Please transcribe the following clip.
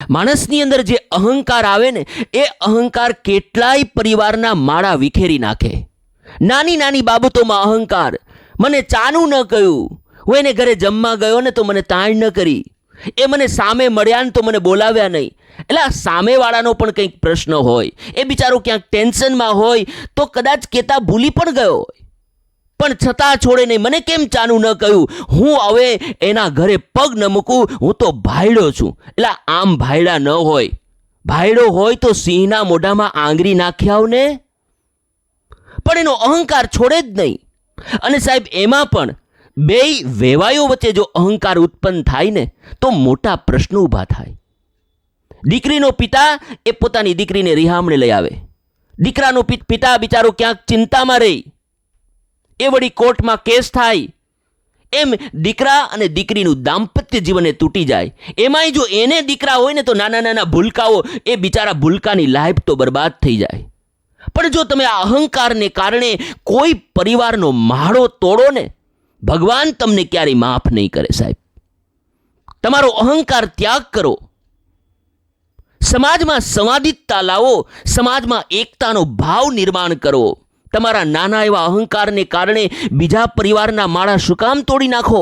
માણસની અંદર જે અહંકાર આવે ને, એ અહંકાર કેટલાય પરિવારના માળા વિખેરી નાખે. નાની નાની બાબતોમાં અહંકાર. મને ચાનું ન કહ્યું, હું એને ઘરે જમવા ગયો ને તો મને તાણ ન કરી, એ મને સામે મળ્યા ને તો મને બોલાવ્યા નહીં. એટલે આ સામેવાળાનો પણ કંઈક પ્રશ્ન હોય, એ બિચારો ક્યાંક ટેન્શનમાં હોય તો કદાચ કહેતા ભૂલી પણ ગયો હોય, પણ છતાં છોડે નહીં. મને કેમ ચાનું ન કહ્યું, હું હવે એના ઘરે પગ ન મૂકું, હું તો ભાયડો છું. એટલે આમ ભાયડા ન હોય. ભાયડો હોય તો સિંહના મોઢામાં આંગળી નાખી આવ ને, પણ એનો અહંકાર છોડે જ નહીં. અને સાહેબ, એમાં પણ બેય વેવાયો વચ્ચે જો અહંકાર ઉત્પન્ન થાય ને તો મોટા પ્રશ્નો ઊભા થાય. દીકરીનો પિતા એ પોતાની દીકરીને રિહામણે લઈ આવે. દીકરાનો પિતા બિચારો ક્યાંક ચિંતામાં રહી, એ વળી કોર્ટમાં કેસ થાય. એમ દીકરા અને દીકરીનું દાંપત્ય જીવન તૂટી જાય. એમાંય જો એને દીકરા હોય ને તો નાના નાના ભૂલકાઓ, એ બિચારા ભૂલકાની લાઈફ તો બરબાદ થઈ જાય. પણ જો તમે આ અહંકારને કારણે કોઈ પરિવારનો માળો તોડો ને, ભગવાન તમને ક્યારેય માફ નહીં કરે સાહેબ. તમારો અહંકાર ત્યાગ કરો, સમાજમાં સંવાદિતતા લાવો, સમાજમાં એકતાનો ભાવ નિર્માણ કરો. તમારા નાના એવા અહંકારને કારણે બીજા પરિવારના માળા શું કામ તોડી નાખો?